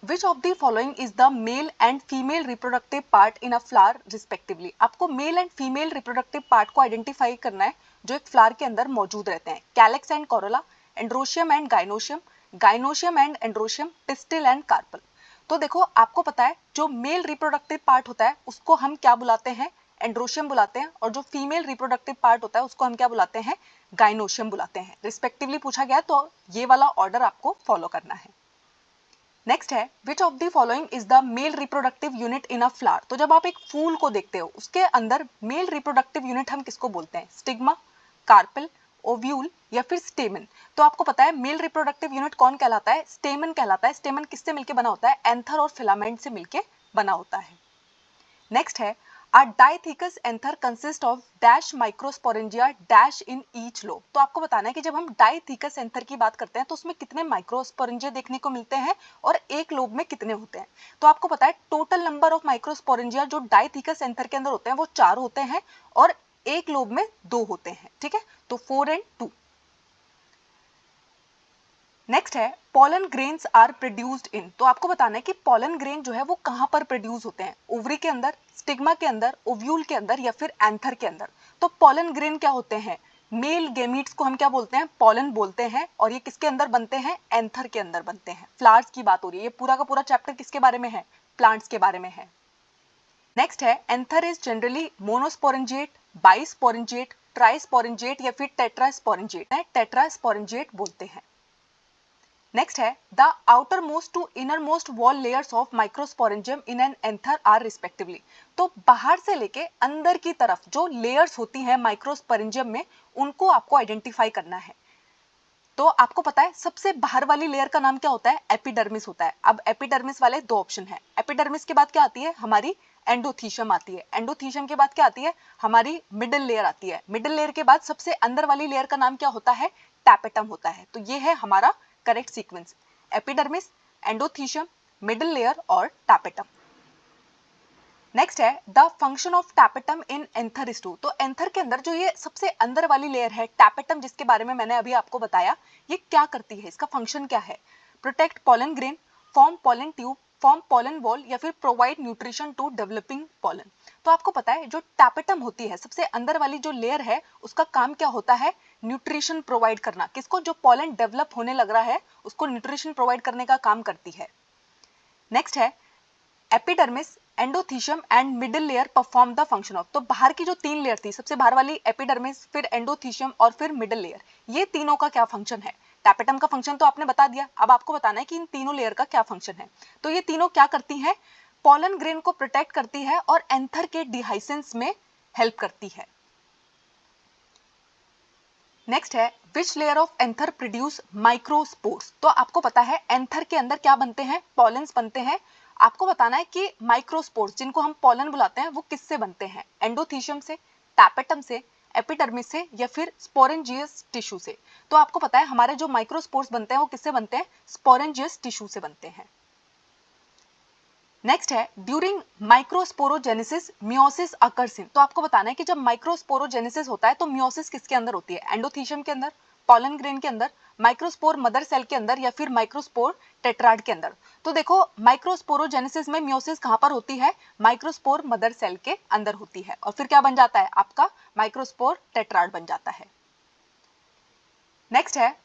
Which of the following is the male and female reproductive part in a flower respectively. आपको male and female reproductive part को identify करना है जो एक flower के अंदर मौजूद रहते हैं। Calyx and corolla, androecium and gynoecium, gynoecium and androecium, pistil and carpel. तो देखो आपको पता है जो मेल रिप्रोडक्टिव पार्ट होता है उसको हम क्या बुलाते हैं, एंड्रोशियम बुलाते हैं, और जो फीमेल रिप्रोडक्टिव पार्ट होता है उसको हम क्या बुलाते हैं, गाइनोशियम बुलाते हैं। रिस्पेक्टिवली पूछा गया तो ये वाला ऑर्डर आपको फॉलो करना है। नेक्स्ट है विच of the following is the male reproductive unit in a flower. तो जब आप एक फूल को देखते हो उसके अंदर मेल रिप्रोडक्टिव यूनिट हम किसको बोलते हैं, स्टिग्मा, कार्पेल, ओव्यूल या फिर स्टेमन। तो आपको पता है मेल रिप्रोडक्टिव यूनिट कौन कहलाता है, स्टेमन कहलाता है। स्टेमन किससे मिलकर बना होता है, एंथर और फिलामेंट से मिलकर बना होता है। नेक्स्ट है A diathecous anther consists of dash microsporangia dash in each lobe। तो आपको बताना है कि जब हम डाइथीकस एंथर की बात करते हैं तो उसमें कितने माइक्रोस्पोरेंजिया देखने को मिलते हैं और एक लोब में कितने होते हैं। तो आपको पता है टोटल नंबर ऑफ माइक्रोस्पोरेंजिया जो डाइथीकस एंथर के अंदर होते हैं वो 4 होते हैं और एक लोब में 2 होते हैं। ठीक है, तो 4 and 2। नेक्स्ट है pollen grains are produced in. तो आपको बताना है कि पॉलन ग्रेन जो है वो कहां पर प्रोड्यूस होते हैं, ओवरी के अंदर, स्टिग्मा के अंदर, ओव्यूल के अंदर या फिर एंथर के अंदर। तो पॉलन ग्रेन क्या होते हैं, मेल गेमीट्स को हम क्या बोलते हैं, पॉलन बोलते हैं, और ये किसके अंदर बनते हैं, एंथर के अंदर बनते हैं। फ्लावर्स की बात हो रही है, ये पूरा का पूरा चैप्टर किसके बारे में है, प्लांट्स के बारे में है। नेक्स्ट है anther is generally monosporangiate, bisporangiate, trisporangiate या फिर टेट्रास्पोरेंजिएट। टेट्रास्पोरेंजिएट बोलते हैं। नेक्स्ट है the outermost to innermost wall layers of microsporangium in an anther are respectively. तो बाहर से लेके अंदर की तरफ जो लेयर्स होती हैं माइक्रोस्पोरेंजियम में उनको आपको आइडेंटिफाई करना है। तो आपको पता है सबसे बाहर वाली लेयर का नाम क्या होता है, एपिडर्मिस होता है। अब एपिडर्मिस वाले 2 ऑप्शन है। एपिडर्मिस के बाद क्या आती है, हमारी एंडोथीशियम आती है। एंडोथीशियम के बाद क्या आती है, हमारी मिडिल लेयर आती है। मिडिल लेयर के बाद सबसे अंदर वाली लेयर का नाम क्या होता है, टैपेटम होता है। तो ये है हमारा correct sequence, epidermis, endothecium, middle layer और टैपेटम। नेक्स्ट है the function of tapetum in anther is to. तो एंथर के अंदर जो ये सबसे अंदर वाली लेयर है टैपेटम, जिसके बारे में मैंने अभी आपको बताया, ये क्या करती है, इसका फंक्शन क्या है, protect pollen grain, form pollen tube, form pollen wall या फिर provide nutrition to developing pollen. तो आपको पता है जो टैपेटम होती है सबसे अंदर वाली जो लेयर है उसका काम क्या होता है, न्यूट्रिशन प्रोवाइड करना। किसको, जो पॉलन डेवलप होने लग रहा है उसको न्यूट्रिशन प्रोवाइड करने का काम करती है। नेक्स्ट है epidermis, endothecium and middle layer perform the function of. तो बाहर की जो 3 लेयर थी, सबसे बाहर वाली एपिडर्मिस, फिर एंडोथीशियम और फिर मिडिल लेयर, ये तीनों का क्या फंक्शन है। टैपेटम का फंक्शन तो आपने बता दिया, अब आपको बताना है कि इन तीनों लेयर का क्या फंक्शन है। तो ये तीनों क्या करती हैं, पॉलन ग्रेन को प्रोटेक्ट करती है और एंथर के डिहाइसेंस में हेल्प करती है। नेक्स्ट है which layer of anther produce microspores. तो आपको पता है एंथर के अंदर क्या बनते हैं, पॉलन्स बनते हैं। आपको बताना है कि माइक्रोस्पोर्स जिनको हम पॉलन बुलाते हैं वो किससे बनते हैं, एंडोथीशियम से, टैपेटम से, एपिडर्मिस से या फिर स्पोरेंजियस टिश्यू से। तो आपको पता है हमारे जो माइक्रोस्पोर्स बनते हैं वो किससे बनते हैं, स्पोरेंजियस टिश्यू से बनते हैं। नेक्स्ट है during microsporogenesis meiosis occurs in. तो आपको बताना है कि जब माइक्रोस्पोरोजेनेसिस होता है तो मियोसिस किसके अंदर होती है, एंडोथीशियम के अंदर, पॉलन ग्रेन के अंदर, माइक्रोस्पोर मदर सेल के अंदर या फिर माइक्रोस्पोर टेट्राड के अंदर। तो देखो माइक्रोस्पोरोजेनेसिस में मियोसिस कहां पर होती है, माइक्रोस्पोर मदर सेल के अंदर होती है, और फिर क्या बन जाता है, आपका माइक्रोस्पोर टेट्राड बन जाता है। नेक्स्ट है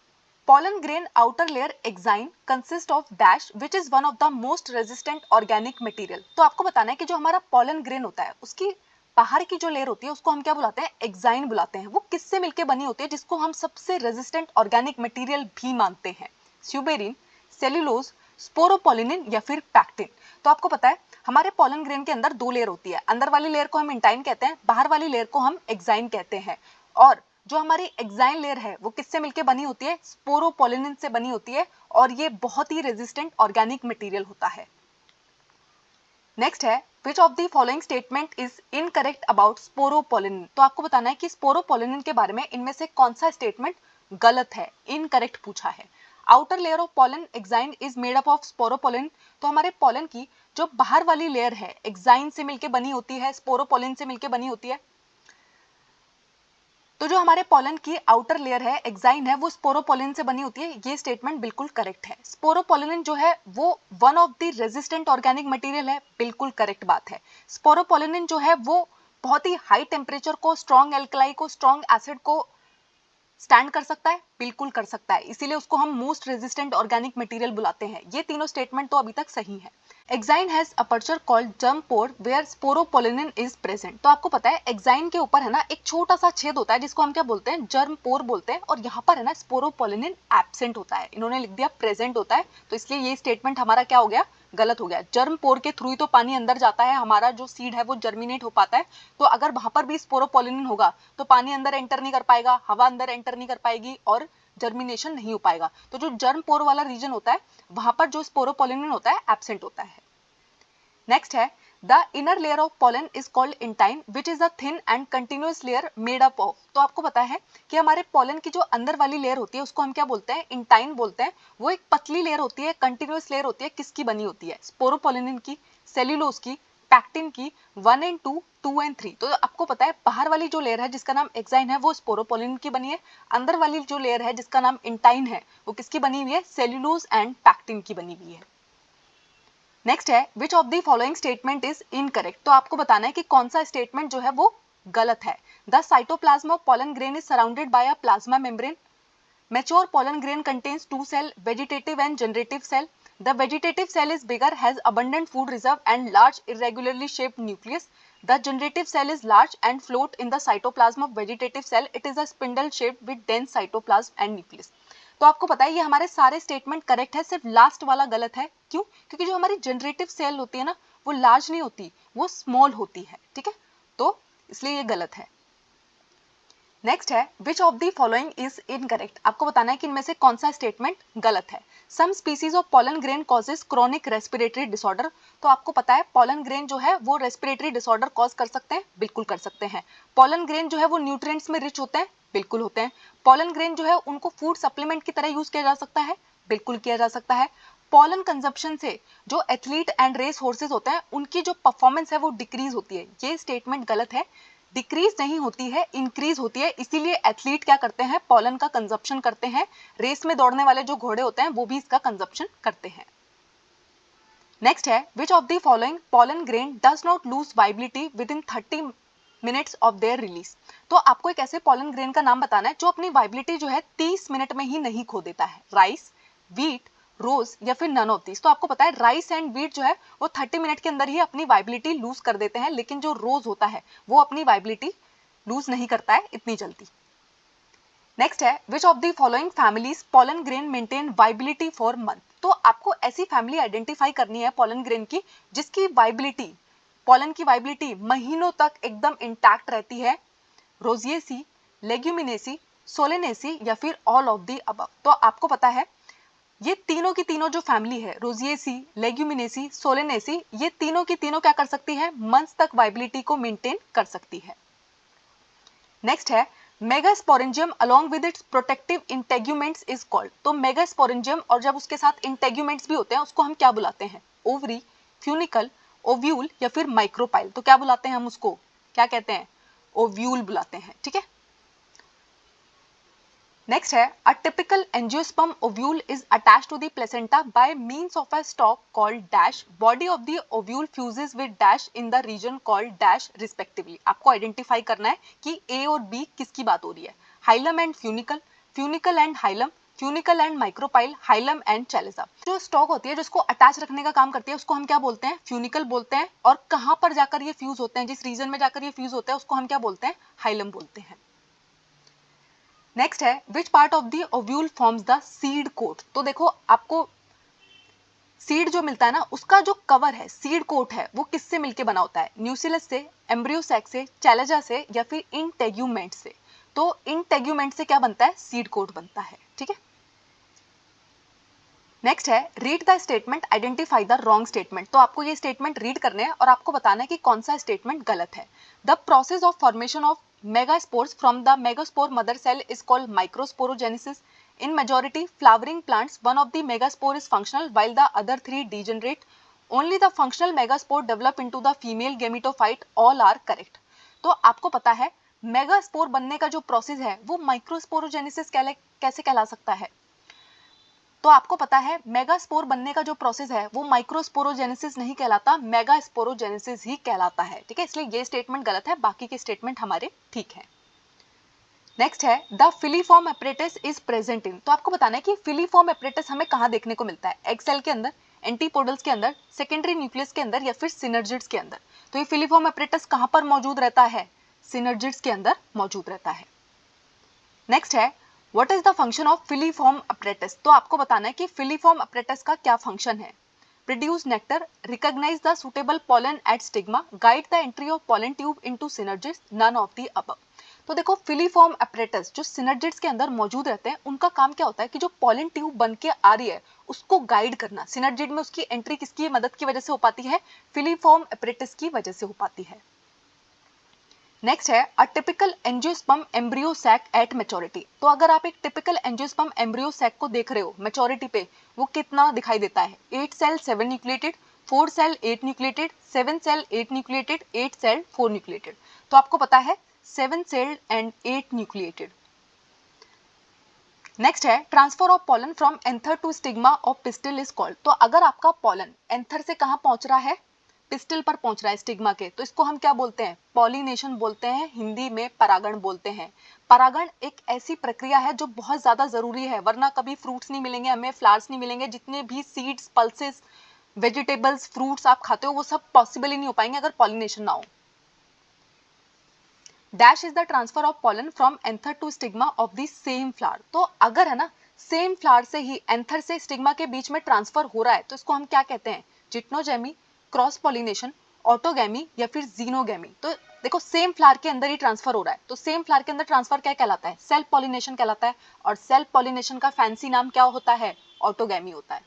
pollen grain outer layer exine consist of dash which is one of the most resistant organic material। तो आपको बताना है कि जो हमारा pollen grain होता है उसकी बाहर की जो लेयर होती है उसको हम क्या बुलाते हैं, एक्साइन बुलाते हैं। वो किससे मिलके बनी होती है, जिसको हम सबसे रेजिस्टेंट ऑर्गेनिक मटेरियल भी मानते हैं, स्यूबेरिन, सेल्यूलोज, स्पोरोपोलिनिन या फिर पैक्टिन। तो आपको पता है हमारे पॉलन ग्रेन के अंदर 2 लेयर होती है, अंदर वाली लेयर को हम इंटाइन कहते हैं, बाहर वाली लेयर को हम एक्साइन कहते हैं। और जो हमारी एक्साइन लेयर है वो किससे मिलके बनी होती है, स्पोरोपोलिनिन से बनी होती है, और ये बहुत ही रेजिस्टेंट ऑर्गेनिक मटेरियल होता है। नेक्स्ट है विच of the following statement is incorrect about sporopollenin. तो आपको बताना है कि स्पोरोपोलिनिन के बारे में इनमें से कौन सा स्टेटमेंट गलत है, इनकरेक्ट पूछा है। Outer layer of pollen exine is made up of sporopollenin. तो हमारे पॉलन की जो बाहर वाली लेयर है एक्साइन से मिलके बनी होती है, स्पोरोपोलिन से मिलके बनी होती है। तो जो हमारे पॉलन की आउटर लेयर है, एक्साइन है, वो स्पोरोपोलिन से बनी होती है। ये स्टेटमेंट बिल्कुल करेक्ट है। स्पोरोपोलिन जो है वो one of the resistant organic material है, बिल्कुल करेक्ट बात है। स्पोरोपोलिन जो है वो बहुत ही हाई टेम्परेचर को, स्ट्रॉन्ग एल्कलाई को, स्ट्रॉन्ग एसिड को स्टैंड कर सकता है, बिल्कुल कर सकता है, इसीलिए उसको हम मोस्ट रेजिस्टेंट ऑर्गेनिक मटेरियल बुलाते हैं। ये तीनों स्टेटमेंट तो अभी तक सही है। Exine has aperture called germ pore where sporopollenin is present. तो आपको पता है एक्साइन के ऊपर है ना एक छोटा सा छेद होता है जिसको हम क्या बोलते हैं, जर्म पोर बोलते हैं, और यहाँ पर है ना स्पोरोपोलिन एब्सेंट होता है। इन्होंने लिख दिया प्रेजेंट होता है, तो इसलिए ये स्टेटमेंट हमारा क्या हो गया, गलत हो गया। जर्म पोर के थ्रू ही तो पानी अंदर जाता है, हमारा जो सीड है वो जर्मिनेट हो पाता है। तो अगर वहां पर भी स्पोरोपोलिन होगा तो पानी अंदर एंटर नहीं कर पाएगा, हवा अंदर एंटर नहीं कर पाएगी और जर्मिनेशन नहीं हो पाएगा। तो जो जर्म पोर वाला रीजन होता है वहां पर जो स्पोरोपोलिन होता है एब्सेंट होता है। नेक्स्ट है the inner layer of pollen is called intine which is a thin and continuous layer made up of. तो आपको पता है कि हमारे पॉलन की जो अंदर वाली लेयर होती है उसको हम क्या बोलते हैं, इंटाइन बोलते हैं। वो एक पतली लेयर होती है, कंटिन्यूअस लेयर होती है। किसकी बनी होती है, स्पोरोपोलिन की, सेल्यूलोज की, पैक्टिन की, 1 and 2, 2 and 3। तो आपको पता है बाहर वाली जो लेयर है जिसका नाम एक्साइन है वो स्पोरोपोलिन की बनी है, अंदर वाली जो लेयर है जिसका नाम इंटाइन है वो किसकी बनी हुई है, सेल्यूलोज एंड पैक्टिन की बनी हुई है। नेक्स्ट है विच of the following statement is incorrect. तो आपको बताना है कि कौन सा स्टेटमेंट जो है वो गलत है। The cytoplasm of pollen grain is surrounded by a plasma membrane. Mature pollen grain contains two cell, vegetative and generative cell. The vegetative cell is bigger, has abundant food reserve and large irregularly shaped nucleus. The generative cell is large and float in the cytoplasm of vegetative cell. It is a spindle shaped with dense cytoplasm and nucleus. तो आपको पता है ये हमारे सारे statement correct है, सिर्फ last वाला गलत है। क्यों? क्योंकि जो हमारी जनरेटिव सेल होती है ना वो लार्ज नहीं होती, वो स्मॉल होती है। ठीक है, तो इसलिए ये गलत है। नेक्स्ट है विच of the following is incorrect. आपको बताना है कि इनमें से कौन सा स्टेटमेंट गलत है। Some species of pollen grain causes chronic respiratory disorder. तो आपको पता है पॉलन ग्रेन जो है वो रेस्पिरेटरी डिसऑर्डर कॉज कर सकते हैं, बिल्कुल कर सकते हैं। पॉलन ग्रेन जो है वो न्यूट्रिएंट्स में रिच होते हैं, बिल्कुल होते हैं। पॉलन ग्रेन जो है उनको फूड सप्लीमेंट की तरह यूज किया जा सकता है, बिल्कुल किया जा सकता है। पॉलन कंजप्शन से जो एथलीट एंड रेस हॉर्सेस होते हैं उनकी जो परफॉर्मेंस है वो डिक्रीज होती है। ये स्टेटमेंट गलत है, डिक्रीज नहीं होती है, इंक्रीज होती है। इसीलिए एथलीट क्या करते हैं, पॉलन का कंजप्शन करते हैं। रेस में दौड़ने वाले जो घोड़े होते हैं वो भी इसका कंजप्शन करते हैं। नेक्स्ट है विच of the following pollen grain does not lose viability with in 30 minutes of their release. तो आपको एक ऐसे पॉलन ग्रेन का नाम बताना है जो अपनी वाइबिलिटी जो है 30 मिनट में ही नहीं खो देता है। राइस, व्हीट, रोज या फिर नन ऑफ दिस। तो आपको पता है राइस एंड व्हीट जो है वो 30 मिनट के अंदर ही अपनी वाइबिलिटी लूज कर देते हैं, लेकिन जो रोज होता है वो अपनी वाइबिलिटी लूज नहीं करता है इतनी जल्दी। नेक्स्ट है विच of the following families pollen grain maintain viability for month. तो आपको ऐसी फैमिली आइडेंटिफाई करनी है पॉलन ग्रेन की जिसकी वाइबिलिटी, पॉलन की वाइबिलिटी महीनों तक एकदम इंटैक्ट रहती है। रोजिएसी, लेग्यूमिनेसी, सोलेनेसी या फिर ऑल ऑफ द अबव। तो आपको पता है ये तीनों की तीनों जो फैमिली है, रोजिएसी, लेग्यूमिनेसी, सोलेनेसी, ये तीनों की तीनों क्या कर सकती है, मंथ्स तक वाइबिलिटी को मेंटेन कर सकती है। नेक्स्ट है megasporangium along with its protective integuments is called. तो मेगास्पोरेंजियम और जब उसके साथ इंटेग्यूमेंट्स भी होते हैं उसको हम क्या बुलाते हैं, ओवरी, फ्यूनिकल, ओव्यूल या फिर माइक्रोपाइल। तो क्या बुलाते हैं हम उसको, क्या कहते हैं, ओव्यूल बुलाते हैं। ठीक है, नेक्स्ट है a typical angiosperm ovule is attached to the placenta by means of a stalk called dash. Body of the ovule fuses with dash in the region called dash respectively. आपको identify करना है कि ए और B किसकी बात हो रही है, hilum and funicle, funicle and hilum, funicle and micropyle, hilum and chalaza. जो स्टॉक होती है जो इसको अटैच रखने का काम करती है उसको हम क्या बोलते हैं, फ्यूनिकल बोलते हैं। और कहां पर जाकर ये फ्यूज होते हैं, जिस रीजन में जाकर ये फ्यूज होते हैं उसको हम क्या बोलते हैं, हाइलम बोलते हैं। नेक्स्ट है which part of the ovule forms the seed coat. तो देखो आपको सीड जो मिलता है ना उसका जो कवर है, सीड कोट है, वो किससे मिलके बना होता है, न्यूसिलस से, एम्ब्रियो सैक से, चैलेजा से या फिर इंटेग्यूमेंट से। तो इंटेग्यूमेंट से क्या बनता है, सीड कोट बनता है। ठीक है, नेक्स्ट है read the statement, identify the wrong statement. तो आपको ये स्टेटमेंट रीड करने हैं और आपको बताना है कि कौन सा स्टेटमेंट गलत है। The process of formation of megaspores from the megaspore mother cell is called microsporogenesis. In majority flowering plants, one of the megaspore is functional while the other three degenerate. Only the functional megaspore develop into the female gametophyte. All are correct. तो आपको पता है megaspore बनने का जो process है वो microsporogenesis कैसे कहला सकता है? तो आपको पता है मेगास्पोर बनने का जो प्रोसेस है वो माइक्रोस्पोरोजेनेसिस नहीं कहलाता, मेगास्पोरोजेनेसिस ही कहलाता है। ठीक है, इसलिए ये स्टेटमेंट गलत है, बाकी के स्टेटमेंट हमारे ठीक है। नेक्स्ट है the filiform apparatus is present in. तो आपको बताना है कि फिलीफॉर्म एपरेटस हमें कहाँ देखने को मिलता है? एग सेल के अंदर, एंटीपोडल्स के अंदर, सेकेंडरी न्यूक्लियस के अंदर या फिर सिनर्जिड्स के अंदर। तो ये फिलीफॉर्म एपरेटस कहाँ पर मौजूद रहता है? सिनर्जिड्स के अंदर मौजूद रहता है। नेक्स्ट है what is the function of filiform apparatus. तो आपको बताना है कि फिलीफॉर्म एपरेटस का क्या फंक्शन है? Produce nectar, recognise the suitable pollen at stigma, guide the entry of pollen tube into synergids, none of the above. तो देखो फिलीफॉर्म एपरेटस जो सिनर्जिड्स के अंदर मौजूद रहते हैं उनका काम क्या होता है कि जो पॉलन ट्यूब बन के आ रही है उसको गाइड करना। सिनर्जिड में उसकी एंट्री किसकी मदद की वजह से हो पाती है? फिलीफॉर्म एपरेटस की वजह से हो पाती है। नेक्स्ट है a typical angiosperm embryo sac at maturity. तो अगर आप एक टिपिकल एंजियोस्पर्म एम्ब्रियो सैक को देख रहे हो मैच्योरिटी पे, वो कितना दिखाई देता है? 8 cell 7 nucleated, 4 cell 8 nucleated, 7 cell 8 nucleated, 8 cell 4 nucleated. तो आपको पता है 7 सेल्ड एंड 8 न्यूक्लिएटेड। नेक्स्ट है transfer of pollen from anther to stigma of pistil is called. तो अगर आपका पॉलन एंथर से कहाँ पहुंच रहा है? पिस्टिल पर पहुंच रहा है स्टिग्मा के, तो इसको हम क्या बोलते हैं? पॉलिनेशन बोलते हैं, हिंदी में परागण बोलते हैं। परागण एक ऐसी प्रक्रिया है जो बहुत ज्यादा जरूरी है, वरना कभी फ्रूट्स नहीं मिलेंगे हमें, फ्लावर्स नहीं मिलेंगे, जितने भी सीड्स, पल्सेस, वेजिटेबल्स, फ्रूट्स आप खाते हो वो सब पॉसिबल ही नहीं हो पाएंगे अगर पॉलिनेशन ना हो। Dash is the transfer of pollen from anther to stigma of the same flower. तो अगर है ना सेम फ्लावर से ही एंथर से स्टिग्मा के बीच में ट्रांसफर हो रहा है तो इसको हम क्या कहते हैं? जिटनोजेमी, क्रॉस पॉलिनेशन, ऑटोगैमी या फिर जीनोगैमी। तो देखो सेम फ्लावर के अंदर ही ट्रांसफर हो रहा है, तो सेम फ्लावर के अंदर ट्रांसफर क्या कहलाता है? सेल्फ पॉलिनेशन कहलाता है, और सेल्फ पॉलिनेशन का फैंसी नाम क्या होता है? ऑटोगैमी होता है।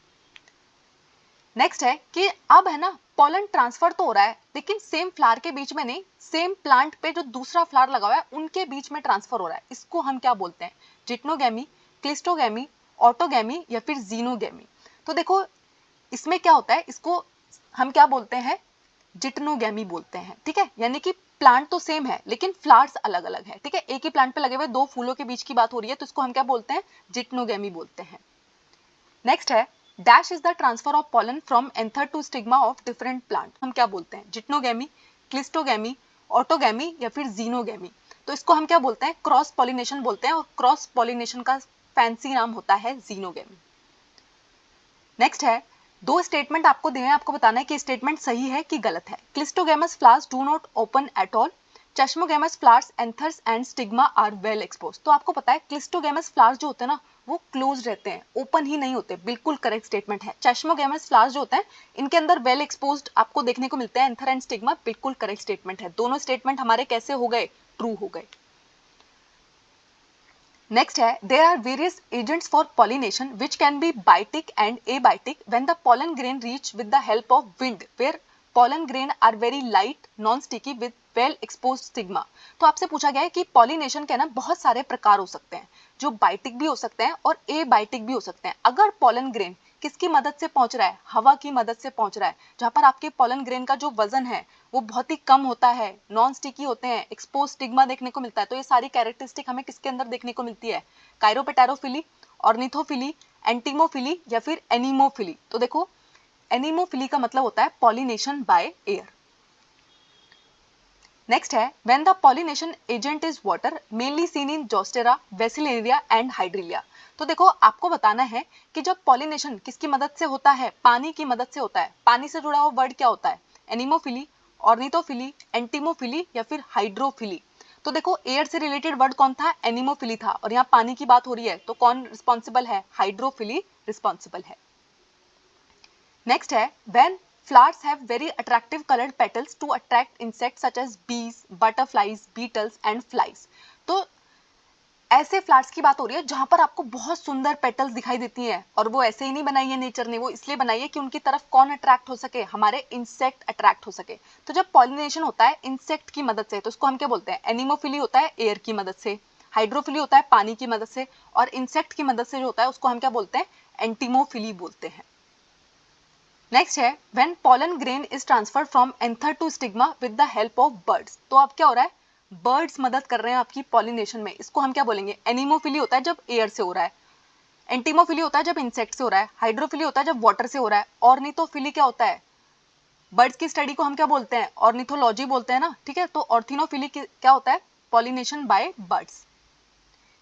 नेक्स्ट है कि अब है ना पॉलन ट्रांसफर तो हो रहा है लेकिन सेम फ्लावर के बीच में नहीं, सेम प्लांट पे जो दूसरा फ्लावर लगा हुआ है उनके बीच में ट्रांसफर हो रहा है। इसको हम क्या बोलते हैं? जिटनोगैमी, क्लिस्टोगैमी, ऑटोगैमी या फिर जीनोगैमी। तो देखो इसमें क्या होता है, इसको हम क्या बोलते हैं? जिटनोगैमी बोलते हैं। ठीक है, यानी कि प्लांट तो सेम है लेकिन फ्लावर्स अलग अलग है। ठीक है, एक ही प्लांट पे लगे हुए दो फूलों के बीच की बात हो रही है, तो इसको हम क्या बोलते हैं? जिटनोगैमी बोलते हैं। नेक्स्ट है dash is the transfer of pollen from anther to stigma of different plant. हम क्या बोलते हैं? जिटनोगैमी, क्लिस्टोगैमी, ऑटोगैमी या फिर जीनोगैमी। तो इसको हम क्या बोलते हैं? क्रॉस पॉलिनेशन बोलते हैं, और क्रॉस पॉलिनेशन का फैंसी नाम होता है जीनोगैमी। नेक्स्ट है दो स्टेटमेंट आपको दिए हैं, आपको बताना है कि स्टेटमेंट सही है कि गलत है। Cleistogamous flowers do not open at all, chasmogamous flowers anthers and stigma are well exposed. तो आपको पता है क्लिस्टोगैमस फ्लावर्स जो होते हैं ना वो क्लोज रहते हैं, ओपन ही नहीं होते, बिल्कुल करेक्ट स्टेटमेंट है। चश्मोगैमस फ्लावर्स जो होते हैं इनके अंदर वेल एक्सपोज्ड आपको देखने को मिलते हैं, एंथर एंड स्टिग्मा, बिल्कुल करेक्ट स्टेटमेंट है। दोनों स्टेटमेंट हमारे कैसे हो गए? ट्रू हो गए। नेक्स्ट है there are various agents for pollination which can be biotic and abiotic when the pollen grain reach with the help of wind where pollen grain are very light non sticky with well exposed stigma। तो आपसे पूछा गया है कि pollination के ना बहुत सारे प्रकार हो सकते हैं, जो बाइटिक भी हो सकते हैं और एबाइटिक भी हो सकते हैं। अगर पॉलन ग्रेन किसकी मदद से पहुंच रहा है? हवा की मदद से पहुंच रहा है, जहां पर आपके पॉलन ग्रेन का जो वजन है वो बहुत ही कम होता है, नॉन स्टिकी होते हैं, एक्सपोज स्टिग्मा देखने को मिलता है। तो ये सारी कैरेक्टरिस्टिक हमें किसके अंदर देखने को मिलती है? कायरोपेटेरोफिली, ऑर्निथोफिली, एंटीमोफिली या फिर एनीमोफिली। तो देखो एनीमोफिली का मतलब होता है पॉलिनेशन बाय एयर। नेक्स्ट है when the pollination agent is water mainly seen in Zostera, Vallisneria and Hydrilla. तो देखो आपको बताना है कि जब पॉलिनेशन किसकी मदद से होता है? पानी की मदद से होता है। पानी से जुड़ा हुआ वर्ड क्या होता है? एनीमोफिली, ऑर्निथोफिली, एंटीमोफिली या फिर हाइड्रोफिली। तो देखो एयर से रिलेटेड वर्ड कौन था? एनीमोफिली था, और यहाँ पानी की बात हो रही है तो कौन रिस्पॉन्सिबल है? हाइड्रोफिली रिस्पॉन्सिबल है। नेक्स्ट है when flowers have very attractive colored petals to attract insects such as bees, butterflies, beetles and flies। तो ऐसे फ्लावर्स की बात हो रही है जहां पर आपको बहुत सुंदर पेटल्स दिखाई देती हैं, और वो ऐसे ही नहीं बनाई है नेचर ने, वो इसलिए बनाई है कि उनकी तरफ कौन अट्रैक्ट हो सके? हमारे इंसेक्ट अट्रैक्ट हो सके। तो जब पॉलिनेशन होता है इंसेक्ट की मदद से तो उसको हम क्या बोलते हैं? एनीमोफिली होता है एयर की मदद से, हाइड्रोफिली होता है पानी की मदद से, और इंसेक्ट की मदद से जो होता है उसको हम क्या बोलते हैं? एंटीमोफिली बोलते हैं। नेक्स्ट है when pollen grain is transferred from anther to stigma with the help of buds। तो अब क्या हो रहा है? बर्ड्स मदद कर रहे हैं आपकी पॉलिनेशन में, इसको हम क्या बोलेंगे? एनिमोफिली होता है जब एयर से हो रहा है, एंटीमोफिली होता है जब इंसेक्ट से हो रहा है, हाइड्रोफिली होता है जब वाटर से हो रहा है, ऑर्निथोफिली क्या होता है? बर्ड्स की स्टडी को हम क्या बोलते हैं? ऑर्निथोलॉजी बोलते हैं ना, ठीक है। तो ऑर्थिनोफिली क्या होता है? Pollination bye birds.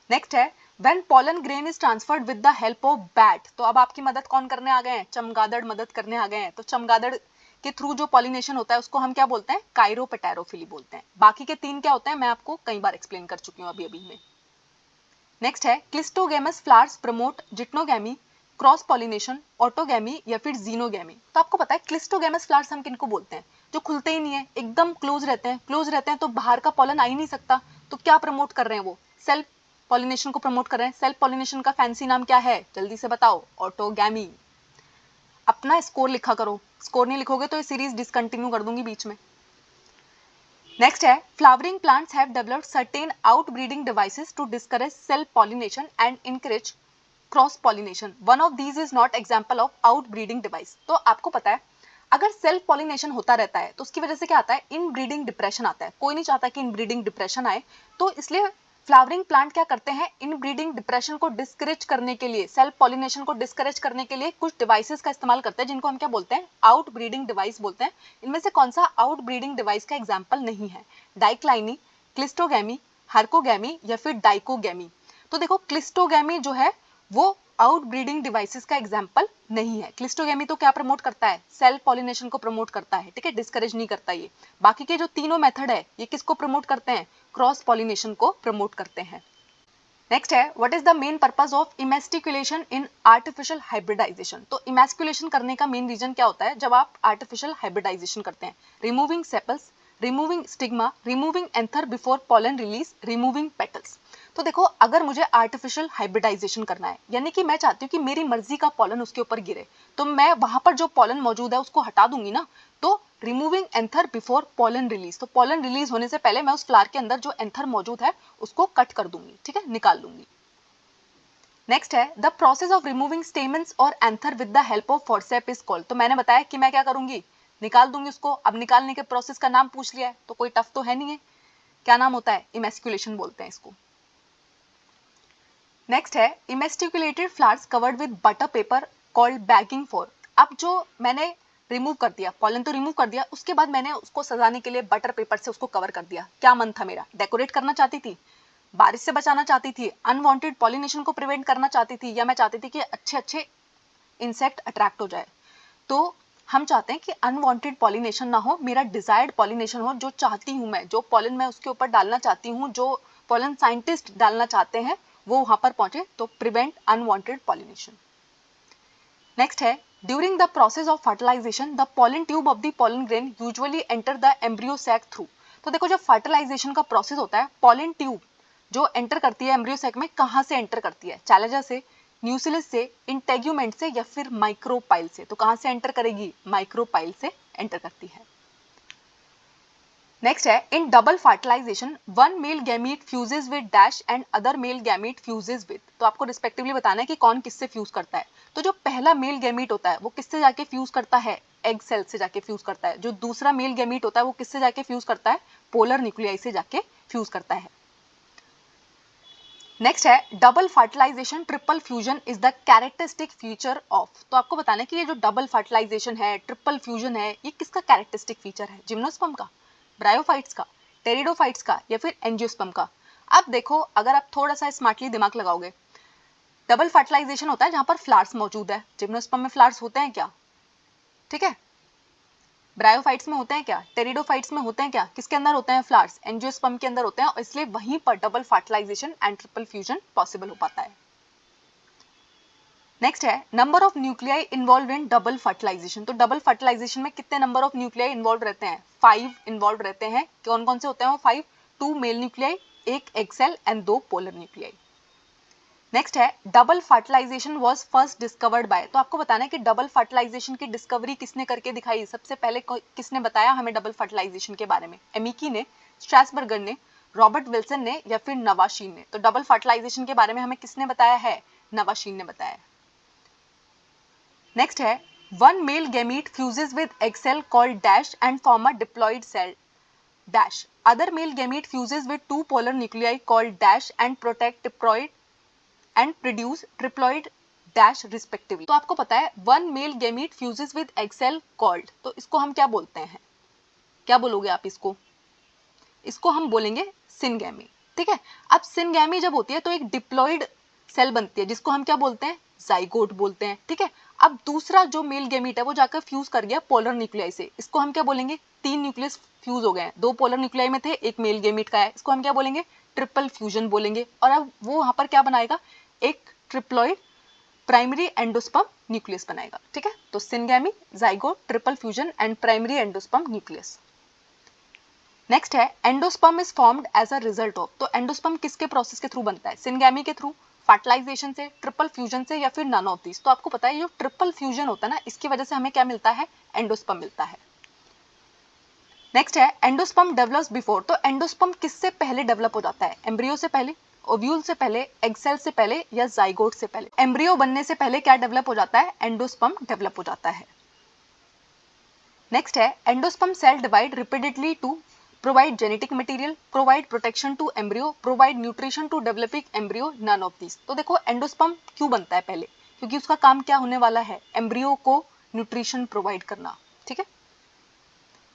नेक्स्ट है when pollen grain is transferred with the help of bat. तो अब आपकी मदद कौन करने आ गए हैं? चमगादड़ मदद करने आ गए हैं। तो चमगादड़ के थ्रू जो पॉलिनेशन होता है उसको हम क्या बोलते हैं? काइरोपेटेरोफिली बोलते हैं। बाकी के 3 क्या होते हैं मैं आपको कई बार एक्सप्लेन कर चुकी हूँ अभी में। नेक्स्ट है cleistogamous flowers promote geitonogamy, cross pollination, autogamy या फिर जीनोगैमी। तो आपको पता है क्लिस्टोगेमस फ्लावर्स हम किनको बोलते हैं? जो खुलते ही नहीं है, एकदम क्लोज रहते हैं। क्लोज रहते हैं तो बाहर का पॉलन आ ही नहीं सकता, तो क्या प्रमोट कर रहे हैं? वो सेल्फ पॉलिनेशन को प्रमोट कर रहे हैं। सेल्फ पॉलिनेशन का फैंसी नाम क्या है? जल्दी से बताओ। ऑटोगैमी। अपना स्कोर लिखा करो, स्कोर नहीं लिखोगे तो ये सीरीज डिसकंटिन्यू कर दूंगी बीच में। नेक्स्ट है flowering plants have developed certain outbreeding devices to discourage self pollination and encourage cross pollination. One of these is not example of outbreeding device. तो आपको पता है अगर सेल्फ पॉलिनेशन होता रहता है तो उसकी वजह से क्या आता है? इनब्रीडिंग डिप्रेशन आता है। कोई नहीं चाहता कि इनब्रीडिंग डिप्रेशन आए, तो इसलिए फ्लावरिंग प्लांट क्या करते हैं? इनब्रीडिंग डिप्रेशन को डिस्करेज करने के लिए, सेल्फ पॉलिनेशन को डिस्करेज करने के लिए कुछ डिवाइसेस का इस्तेमाल करते हैं जिनको हम क्या बोलते हैं? आउटब्रीडिंग डिवाइस बोलते हैं। इनमें से कौन सा आउटब्रीडिंग डिवाइस का एग्जाम्पल नहीं है? डाइक्लाइनी, क्लिस्टोगैमी, हार्कोगैमी या फिर डाइकोगैमी। तो देखो क्लिस्टोगैमी जो है वो आउटब्रीडिंग डिवाइसेस का एग्जाम्पल नहीं है। क्लिस्टोगैमी तो क्या प्रमोट करता है? सेल्फ पॉलिनेशन को प्रमोट करता है, ठीक है, डिस्करेज नहीं करता ये। बाकी के जो तीनों मेथड है ये किसको प्रमोट करते हैं? क्रॉस पॉलिनेशन को प्रमोट करते हैं। नेक्स्ट है what is the main purpose of emasculation in artificial hybridization. तो इमेस्कुलेशन करने का मेन रीजन क्या होता है जब आप आर्टिफिशियल हाइब्रिडाइजेशन करते हैं? Removing sepals, removing stigma, removing anther before pollen release, removing petals. तो देखो अगर मुझे आर्टिफिशियल हाइब्रिडाइजेशन करना है, यानी कि मैं चाहती हूँ कि मेरी मर्जी का पॉलन उसके ऊपर गिरे, तो मैं वहां पर जो पॉलन मौजूद है उसको हटा दूंगी ना। तो removing anther before pollen release, तो पॉलन रिलीज होने से पहले मैं उस फ्लावर के अंदर जो एंथर मौजूद है उसको कट कर दूंगी, ठीक है, निकाल दूंगी। नेक्स्ट है the process of removing stamens और anther with the help of forceps is called. तो मैंने बताया कि मैं क्या करूंगी? निकाल दूंगी उसको। अब निकालने के प्रोसेस का नाम पूछ लिया है तो कोई टफ तो है नहीं है। क्या नाम होता है? इमेस्कुलेशन बोलते हैं इसको। नेक्स्ट है emasculated flowers covered with butter paper called bagging for. अब जो मैंने रिमूव कर दिया, पॉलन तो रिमूव कर दिया, उसके बाद मैंने उसको सजाने के लिए बटर पेपर से उसको कवर कर दिया। क्या मन था मेरा? डेकोरेट करना चाहती थी, बारिश से बचाना चाहती थी, अनवांटेड पॉलिनेशन को प्रिवेंट करना चाहती थी, या मैं चाहती थी कि अच्छे अच्छे इंसेक्ट अट्रैक्ट हो जाए। तो हम चाहते हैं कि अनवांटेड पॉलिनेशन ना हो, मेरा डिजायर्ड पॉलिनेशन हो, जो चाहती हूं मैं, जो पॉलन मैं उसके ऊपर डालना चाहती हूँ, जो पॉलन साइंटिस्ट डालना चाहते हैं वो वहां पर पहुंचे। तो प्रिवेंट अनवांटेड पॉलिनेशन। नेक्स्ट है during the process of fertilisation the pollen tube of the pollen grain usually enter the embryo sac through. तो देखो जब फर्टिलाइजेशन का प्रोसेस होता है, पॉलन ट्यूब जो एंटर करती है एम्ब्रियो सैक में, कहां से एंटर करती है? चैलेजा से, न्यूसिलस से, इंटेग्यूमेंट से या फिर माइक्रोपाइल से। तो कहां से एंटर करेगी? माइक्रोपाइल से एंटर करती है। नेक्स्ट है in double fertilisation one male gamete fuses with dash and other male gamete fuses with. तो आपको रिस्पेक्टिवली बताना है कि कौन किससे फ्यूज करता है। तो जो पहला मेल गैमीट होता है वो किससे जाके फ्यूज करता है? एग सेल से जाके फ्यूज करता है। जो दूसरा मेल गैमीट होता है वो किससे जाके फ्यूज करता है? पोलर न्यूक्लियाई से जाके फ्यूज करता है। नेक्स्ट है double fertilisation triple fusion is the characteristic feature of. तो आपको बताना है कि ये जो डबल फर्टिलाइजेशन है, ट्रिपल फ्यूजन है, ये किसका कैरेक्टरिस्टिक फीचर है? जिम्नोस्पर्म का, ब्रायोफाइट्स का, टेरिडोफाइट्स का या फिर एंजियोस्पर्म का? अब देखो अगर आप थोड़ा सा स्मार्टली दिमाग लगाओगे, डबल फर्टिलाइजेशन होता है जहां पर फ्लावर्स मौजूद है। जिम्नोस्पर्म में फ्लावर्स होते हैं क्या? ठीक है। ब्रायोफाइट्स में होते हैं क्या? टेरिडोफाइट्स में होते हैं क्या? किसके अंदर होते हैं फ्लावर्स? एंजियोस्पर्म के अंदर होते हैं, और इसलिए वहीं पर double fertilisation and triple fusion possible हो पाता है। नेक्स्ट है number of nuclei involve in double fertilisation. तो डबल फर्टिलाइजेशन में कितने नंबर ऑफ न्यूक्लियाई इन्वॉल्व रहते हैं? 5 इन्वॉल्व रहते हैं। कौन कौन से होते हैं वो 5? 2 male nuclei, 1 egg cell and 2 polar nuclei. Next है double fertilization was first discovered by. तो आपको बताना है कि डबल फर्टिलाइजेशन की डिस्कवरी किसने करके दिखाई? सबसे पहले किसने बताया हमें डबल फर्टिलाइजेशन के बारे में? एमिकी ने, स्ट्रैसबर्गर ने, रॉबर्ट विल्सन ने या फिर नवाशीन ने? तो डबल फर्टिलाइजेशन के बारे में हमें किसने बताया है? नवाशीन ने बताया। नेक्स्ट है one male gamete fuses with egg cell called dash and form a diploid cell dash। Other male gamete fuses with two polar nuclei called dash and protect diploid and produce triploid dash respectively. तो आपको पता है one male gamete fuses with egg cell called, तो इसको हम क्या बोलते हैं, क्या बोलोगे आप इसको? इसको हम बोलेंगे सिनगैमी। ठीक है, अब सिनगैमी जब होती है तो एक डिप्लॉइड सेल बनती है जिसको हम क्या बोलते हैं, जाइगोट बोलते हैं। ठीक है, अब दूसरा जो मेल गैमीट है वो जाकर फ्यूज कर गया पोलर न्यूक्लियाई से, इसको हम क्या बोलेंगे, 3 न्यूक्लियस फ्यूज हो गए हैं, 2 पोलर न्यूक्लियाई में थे, एक मेल गैमीट का है, इसको हम क्या बोलेंगे, ट्रिपल फ्यूजन बोलेंगे। और अब वो वहां पर क्या बनाएगा, एक ट्रिप्लॉइड प्राइमरी एंडोस्पर्म न्यूक्लियस बनाएगा। ठीक है, तो syngamy, zygote, triple fusion and primary endosperm nucleus. Next है endosperm is formed as a result of, तो एंडोस्पर्म किसके प्रोसेस के थ्रू बनता है, सिनगैमी के थ्रू, फर्टिलाइजेशन से, ट्रिपल फ्यूजन से, या फिर नन ऑफ दिस। तो आपको पता है ये ट्रिपल फ्यूजन होता है ना, इसकी वजह से हमें क्या मिलता है, एंडोस्पर्म मिलता है। नेक्स्ट है एंडोस्पर्म डेवलप्स बिफोर, तो एंडोस्पर्म किससे पहले डेवलप हो जाता है, एम्ब्रियो से पहले, ओव्यूल से पहले, एग सेल से पहले, या जाइगोट से पहले। एम्ब्रियो बनने से पहले क्या डेवलप हो जाता है, एंडोस्पर्म डेवलप हो जाता है। नेक्स्ट है endosperm cell divide repeatedly to provide genetic material, provide protection to embryo, provide nutrition to developing embryo, none of this. तो देखो एंडोस्पर्म क्यों बनता है पहले, क्योंकि उसका काम क्या होने वाला है, एम्ब्रियो को न्यूट्रिशन प्रोवाइड करना। ठीक है,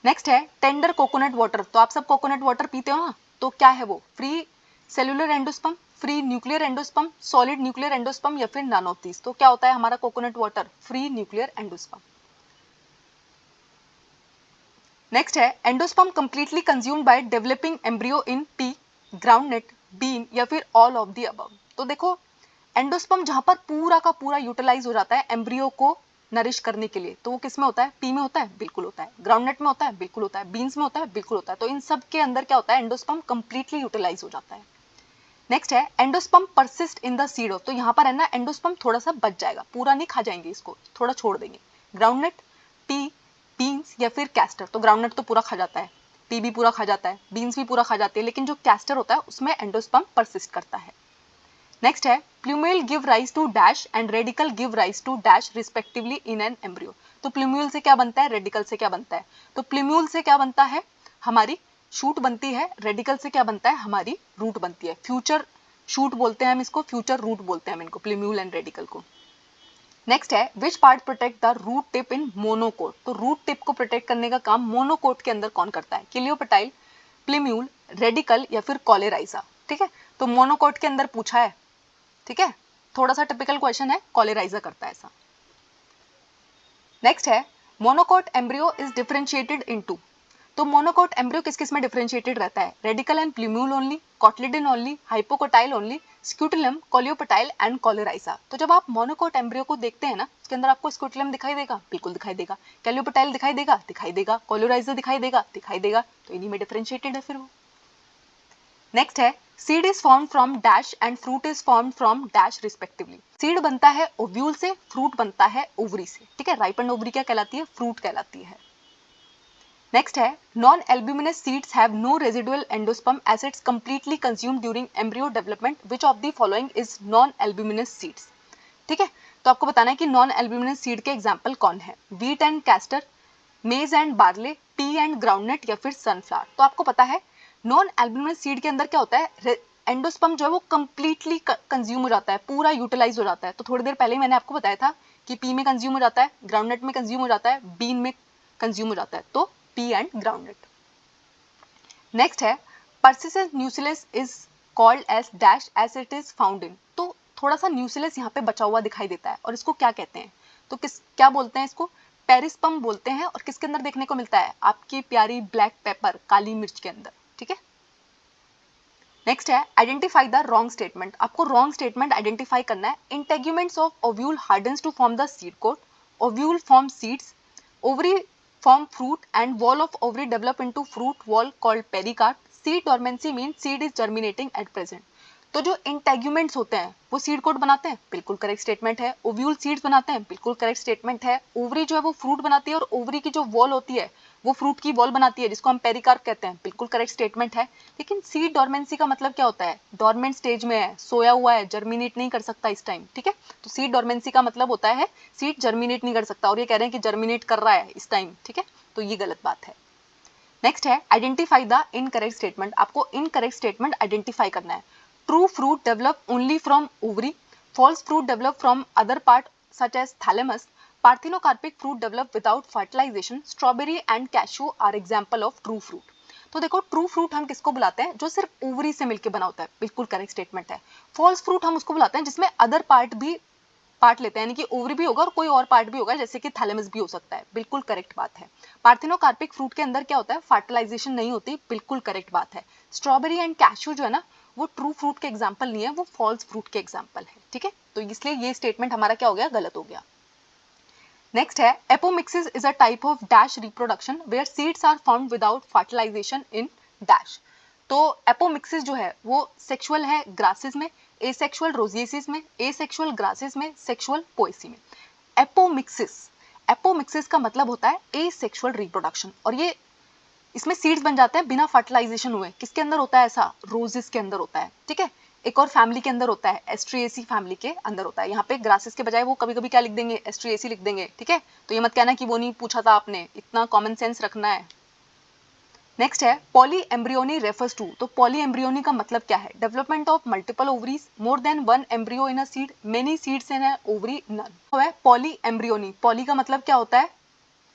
नेक्स्ट है टेंडर कोकोनट वाटर, तो आप सब कोकोनट वाटर पीते हो ना, तो क्या है वो, free cellular endosperm, free nuclear endosperm, solid nuclear endosperm, या फिर नन ऑफ दिस। तो क्या होता है हमारा coconut water, free nuclear endosperm. Next है endosperm completely consumed by developing embryo in pea, groundnut, bean, या फिर ऑल ऑफ द अबव। तो देखो एंडोस्पर्म जहां पर पूरा का पूरा यूटिलाइज हो जाता है एम्ब्रियो को नरिश करने के लिए, तो वो किस में होता है, पी में होता है, बिल्कुल होता है, ग्राउंडनट में होता है, बिल्कुल होता है, बीन्स में होता है, बिल्कुल होता है। तो इन सब के अंदर क्या होता है, एंडोस्पर्म कंप्लीटली यूटिलाइज हो जाता है। नेक्स्ट है endosperm persist in the seed of, तो यहाँ पर है ना एंडोस्पर्म थोड़ा सा बच जाएगा, पूरा नहीं खा जाएंगे इसको, थोड़ा छोड़ देंगे। ग्राउंडनट, पी, बीन्स, या फिर कैस्टर, तो ग्राउंडनट तो पूरा खा जाता है, पी भी पूरा खा जाता है, बीन्स भी पूरा खा जाती है, लेकिन जो कैस्टर होता है उसमें एंडोस्पर्म परसिस्ट करता है। नेक्स्ट है plumule give rise to dash and radicle give rise to dash respectively in an embryo. तो प्लूम्यूल से क्या बनता है, रेडिकल से क्या बनता है, तो प्लूम्यूल से क्या बनता है, हमारी शूट बनती है, रेडिकल से क्या बनता है, हमारी रूट बनती है। फ्यूचर शूट बोलते हैं हम इसको, फ्यूचर रूट बोलते हैं हम इनको, प्लूम्यूल एंड रेडिकल को। नेक्स्ट है which part protect the root tip in monocot, तो रूट टिप को प्रोटेक्ट करने का काम मोनोकोट के अंदर कौन करता है, क्लियोपेटाइल, प्लूम्यूल, रेडिकल, या फिर कोलेराइजा। ठीक है, तो मोनोकोट के अंदर पूछा है। ठीक है, थोड़ा सा टिपिकल क्वेश्चन है, कोलेराइजा करता है ऐसा। नेक्स्ट है monocot embryo is differentiated into, तो मोनोकोट एम्ब्रियो किस किस में डिफरेंशिएटेड रहता है, radicle and plumule only, cotyledon only, hypocotyl only, scutellum, coleoptile and coleorhiza. तो जब आप मोनोकोट एम्ब्रियो को देखते हैं ना, इसके अंदर आपको स्क्यूटिलम दिखाई देगा, बिल्कुल दिखाई देगा, कोलियोपेटाइल दिखाई देगा, दिखाई देगा, कोलेराइजा दिखाई देगा, दिखाई देगा, तो इन्हीं में डिफरेंशिएटेड है फिर वो। नेक्स्ट है seed is formed from dash and fruit is formed from dash respectively. Seed बनता है ओव्यूल से, फ्रूट बनता है ओवरी से। ठीक है, राइपेंड ओवरी क्या कहलाती है, फ्रूट कहलाती है। नेक्स्ट है non albuminous seeds have no residual endosperm as it's completely consumed during embryo development, which of the following is non albuminous seeds. ठीक है, तो आपको बताना है कि नॉन एल्ब्यूमिनस सीड के एग्जांपल कौन है, wheat and castor, maize and barley, pea and groundnut, या फिर सनफ्लावर। तो आपको पता है नॉन एल्ब्यूमिनस सीड के अंदर क्या होता है, एंडोस्पर्म जो है वो कंप्लीटली कंज्यूम हो जाता है, पूरा यूटिलाइज हो जाता है। तो थोड़ी देर पहले ही मैंने आपको बताया था कि पी में कंज्यूम हो जाता है, ग्राउंडनट में कंज्यूम हो जाता है, बीन में कंज्यूम हो जाता है, तो पी एंड ग्राउंडनट। नेक्स्ट है persistent nucleus is called as dash as it is found in, तो थोड़ा सा न्यूक्लियस यहाँ पे बचा हुआ दिखाई देता है, और इसको क्या कहते हैं, तो क्या बोलते हैं इसको, पेरिस्पर्म बोलते हैं। और किसके अंदर देखने को मिलता है, आपकी प्यारी ब्लैक पेपर, काली मिर्च के अंदर। ठीक है, नेक्स्ट है आइडेंटिफाई द रॉन्ग स्टेटमेंट, आपको रॉन्ग स्टेटमेंट आइडेंटिफाई करना है। Integuments of ovule hardens to form the seed coat, ovule form seeds, ovary form fruit and wall of ovary develop into fruit wall called pericarp. Seed dormancy means seed is germinating at present. तो जो integuments होते हैं वो seed coat बनाते हैं, बिल्कुल correct statement है। Ovule seeds बनाते हैं, बिल्कुल करेक्ट स्टेटमेंट है। ओवरी जो है वो फ्रूट बनाती है, और ओवरी की जो वॉल होती है वो फ्रूट की वॉल बनाती है, जिसको हम पेरिकार्प कहते हैं, बिल्कुल करेक्ट स्टेटमेंट है। लेकिन सीड डॉर्मेंसी का मतलब क्या होता है, डॉर्मेंट स्टेज में है, सोया हुआ है, जर्मिनेट नहीं कर सकता इस टाइम। ठीक है, तो सीड डॉर्मेंसी का मतलब होता है सीड जर्मिनेट नहीं कर सकता, और ये कह रहे हैं कि जर्मिनेट कर रहा है इस टाइम। ठीक है, तो ये गलत बात है। नेक्स्ट है आइडेंटिफाई द इनकरेक्ट स्टेटमेंट। आपको इनकरेक्ट स्टेटमेंट आइडेंटिफाई करना है। True fruit develop only from ovary, false fruit develop from other part such as thalamus, parthenocarpic fruit develop without fertilisation, strawberry and cashew are example of true fruit. तो देखो true fruit हम किसको बुलाते हैं, जो सिर्फ ओवरी से मिलकर बना होता है, बिल्कुल करेक्ट स्टेटमेंट है। फॉल्स फ्रूट हम उसको बुलाते हैं जिसमें अदर पार्ट भी पार्ट लेते हैं, यानी कि ओवरी भी होगा और कोई और पार्ट भी होगा, जैसे कि थैलेमस भी हो सकता है, बिल्कुल करेक्ट बात है। पार्थिनोकार्पिक फ्रूट के अंदर क्या होता है, फर्टिलाइजेशन नहीं होती, बिल्कुल करेक्ट बात है। स्ट्रॉबेरी एंड कैशू जो है ना, वो ट्रू फ्रूट के एग्जाम्पल नहीं है, वो फॉल्स फ्रूट के एग्जाम्पल है, ठीक है। तो इसलिए ये स्टेटमेंट हमारा क्या हो गया, गलत हो गया। नेक्स्ट है apomixis is a type of dash reproduction where seeds are formed without fertilisation in dash. तो एपोमिक्सिस जो है वो सेक्सुअल है ग्रासेस में, एसेक्सुअल रोजिएसिस में, एसेक्सुअल ग्रासेस में, सेक्सुअल पोएसी में। एपोमिक्सिस, एपोमिक्सिस का मतलब होता है एसेक्सुअल रिप्रोडक्शन, और ये इसमें सीड्स बन जाते हैं बिना फर्टिलाइजेशन हुए। किसके अंदर होता है ऐसा, रोजेस के अंदर होता है, ठीक है। एक और फैमिली के अंदर होता है, एस्ट्रिएसी फैमिली के अंदर होता है। यहाँ पे ग्रासेस के बजाय वो कभी कभी क्या लिख देंगे, एस्ट्रिएसी लिख देंगे, ठीक है। तो ये मत कहना कि वो नहीं पूछा था आपने, इतना कॉमन सेंस रखना है। नेक्स्ट है पॉली एम्ब्रियोनी रेफर्स टू। तो पॉली एम्ब्रियोनी का मतलब क्या है, development of multiple ovaries, more than one embryo in a seed, many seeds in a ovary, none. तो है पॉली एम्ब्रियोनी, पॉली का मतलब क्या होता है,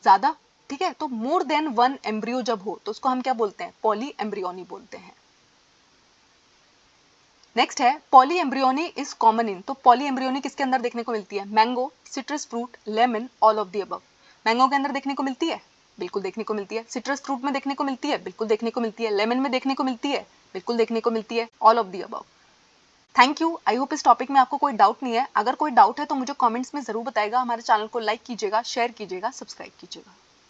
ज्यादा, ठीक है। तो मोर देन वन एम्ब्रियो जब हो तो उसको हम क्या बोलते हैं, पॉली एम्ब्रियोनी बोलते हैं। नेक्स्ट है poly embryony is common in. तो पॉली एम्ब्रियोनी किसके अंदर देखने को मिलती है, mango, citrus fruit, lemon, all of the above. Mango के अंदर देखने को मिलती है, बिल्कुल देखने को मिलती है। सिट्रस फ्रूट में देखने को मिलती है, बिल्कुल देखने को मिलती है। लेमन में देखने को मिलती है, बिल्कुल देखने को मिलती है। All of the above. Thank you. I hope इस टॉपिक में आपको कोई डाउट नहीं है। अगर कोई डाउट है तो मुझे कमेंट्स में जरूर बताएगा। हमारे चैनल को लाइक कीजिएगा, शेयर कीजिएगा, सब्सक्राइब कीजिएगा।